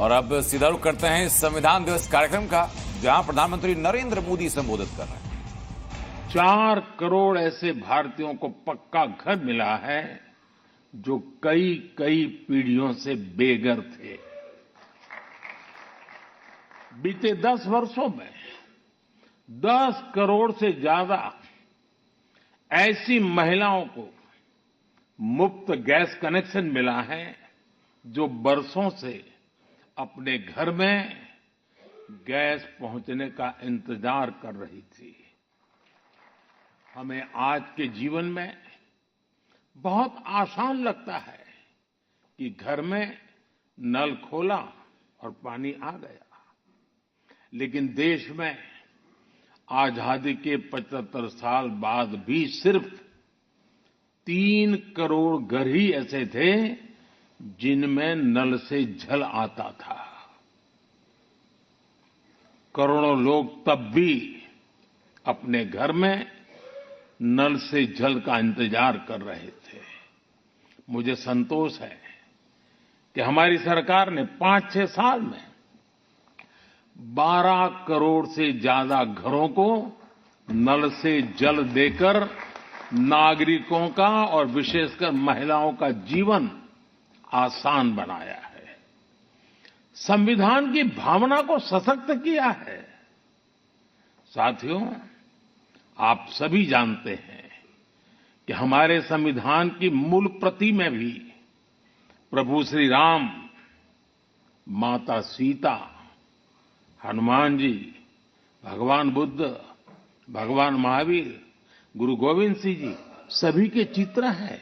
और अब सीधा रुख करते हैं संविधान दिवस कार्यक्रम का, जहां प्रधानमंत्री नरेंद्र मोदी संबोधित कर रहे हैं। 4 करोड़ ऐसे भारतीयों को पक्का घर मिला है जो कई कई पीढ़ियों से बेघर थे। बीते 10 वर्षों में 10 करोड़ से ज्यादा ऐसी महिलाओं को मुफ्त गैस कनेक्शन मिला है जो बरसों से अपने घर में गैस पहुंचने का इंतजार कर रही थी। हमें आज के जीवन में बहुत आसान लगता है कि घर में नल खोला और पानी आ गया, लेकिन देश में आजादी के 75 साल बाद भी सिर्फ 3 करोड़ घर ही ऐसे थे जिनमें नल से जल आता था। करोड़ों लोग तब भी अपने घर में नल से जल का इंतजार कर रहे थे। मुझे संतोष है कि हमारी सरकार ने 5-6 साल में 12 करोड़ से ज्यादा घरों को नल से जल देकर नागरिकों का और विशेषकर महिलाओं का जीवन आसान बनाया है। संविधान की भावना को सशक्त किया है। साथियों, आप सभी जानते हैं कि हमारे संविधान की मूल प्रति में भी प्रभु श्री राम, माता सीता, हनुमान जी, भगवान बुद्ध, भगवान महावीर, गुरु गोविंद सिंह जी सभी के चित्र हैं।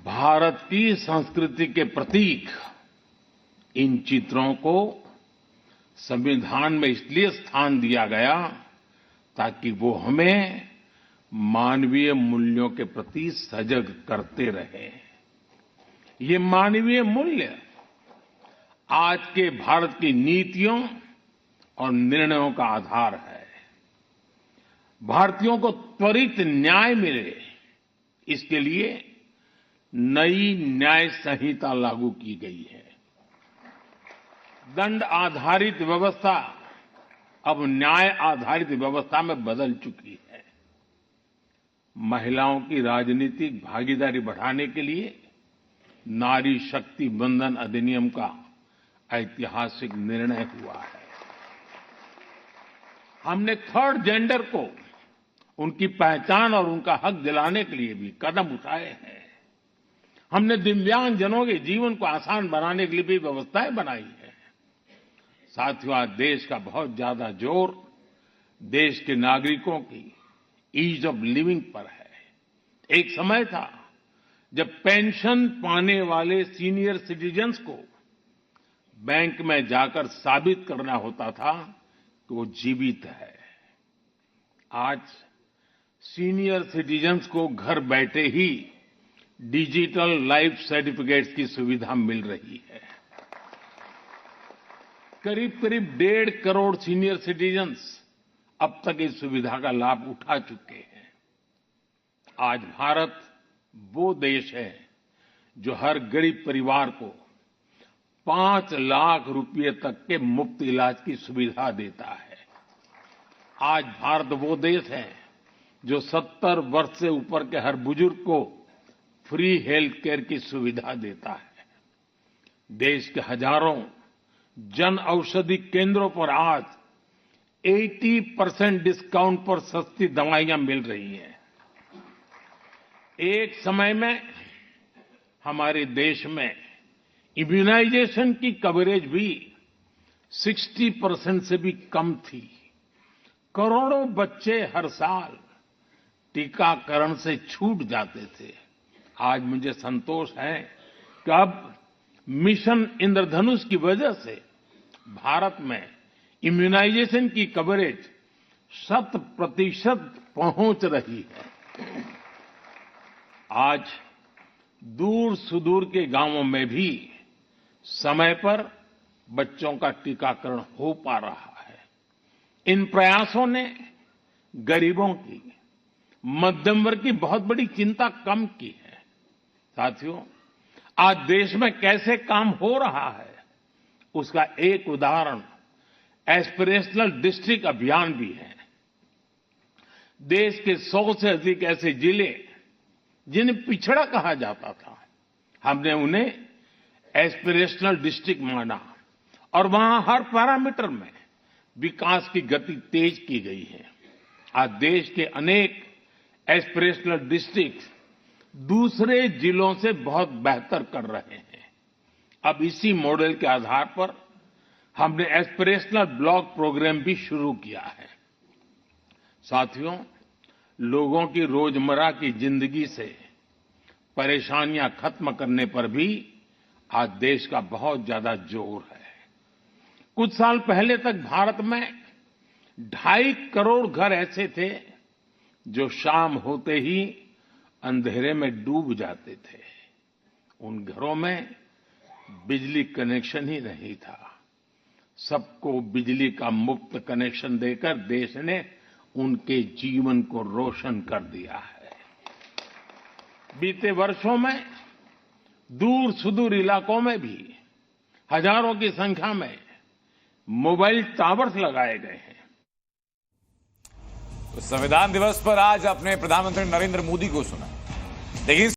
भारत की संस्कृति के प्रतीक इन चित्रों को संविधान में इसलिए स्थान दिया गया ताकि वो हमें मानवीय मूल्यों के प्रति सजग करते रहे। ये मानवीय मूल्य आज के भारत की नीतियों और निर्णयों का आधार है। भारतीयों को त्वरित न्याय मिले, इसके लिए नई न्याय संहिता लागू की गई है। दंड आधारित व्यवस्था अब न्याय आधारित व्यवस्था में बदल चुकी है। महिलाओं की राजनीतिक भागीदारी बढ़ाने के लिए नारी शक्ति बंधन अधिनियम का ऐतिहासिक निर्णय हुआ है। हमने थर्ड जेंडर को उनकी पहचान और उनका हक दिलाने के लिए भी कदम उठाए हैं। हमने दिव्यांगजनों के जीवन को आसान बनाने के लिए भी व्यवस्थाएं बनाई हैं। साथियों, आज देश का बहुत ज्यादा जोर देश के नागरिकों की ईज ऑफ लिविंग पर है। एक समय था जब पेंशन पाने वाले सीनियर सिटीजन्स को बैंक में जाकर साबित करना होता था कि वो जीवित है। आज सीनियर सिटीजन्स को घर बैठे ही डिजिटल लाइफ सर्टिफिकेट्स की सुविधा मिल रही है। करीब करीब 1.5 करोड़ सीनियर सिटीजन्स अब तक इस सुविधा का लाभ उठा चुके हैं। आज भारत वो देश है जो हर गरीब परिवार को 5 लाख रुपए तक के मुफ्त इलाज की सुविधा देता है। आज भारत वो देश है जो 70 वर्ष से ऊपर के हर बुजुर्ग को फ्री हेल्थ केयर की सुविधा देता है। देश के हजारों जन औषधि केंद्रों पर आज 80% डिस्काउंट पर सस्ती दवाइयां मिल रही हैं। एक समय में हमारे देश में इम्यूनाइजेशन की कवरेज भी 60% से भी कम थी। करोड़ों बच्चे हर साल टीकाकरण से छूट जाते थे। आज मुझे संतोष है कि अब मिशन इंद्रधनुष की वजह से भारत में इम्यूनाइजेशन की कवरेज 100% पहुंच रही है। आज दूर सुदूर के गांवों में भी समय पर बच्चों का टीकाकरण हो पा रहा है। इन प्रयासों ने गरीबों की, मध्यम वर्ग की बहुत बड़ी चिंता कम की है। साथियों, आज देश में कैसे काम हो रहा है उसका एक उदाहरण एस्पिरेशनल डिस्ट्रिक्ट अभियान भी है। देश के 100 से अधिक ऐसे जिले जिन्हें पिछड़ा कहा जाता था, हमने उन्हें एस्पिरेशनल डिस्ट्रिक्ट माना और वहां हर पैरामीटर में विकास की गति तेज की गई है। आज देश के अनेक एस्पिरेशनल डिस्ट्रिक्ट दूसरे जिलों से बहुत बेहतर कर रहे हैं। अब इसी मॉडल के आधार पर हमने एस्पिरेशनल ब्लॉक प्रोग्राम भी शुरू किया है। साथियों, लोगों की रोजमर्रा की जिंदगी से परेशानियां खत्म करने पर भी आज देश का बहुत ज्यादा जोर है। कुछ साल पहले तक भारत में 2.5 करोड़ घर ऐसे थे जो शाम होते ही अंधेरे में डूब जाते थे। उन घरों में बिजली कनेक्शन ही नहीं था। सबको बिजली का मुफ्त कनेक्शन देकर देश ने उनके जीवन को रोशन कर दिया है। बीते वर्षों में दूर सुदूर इलाकों में भी हजारों की संख्या में मोबाइल टावर्स लगाए गए हैं। संविधान दिवस पर आज अपने प्रधानमंत्री नरेंद्र मोदी को सुना। देखिए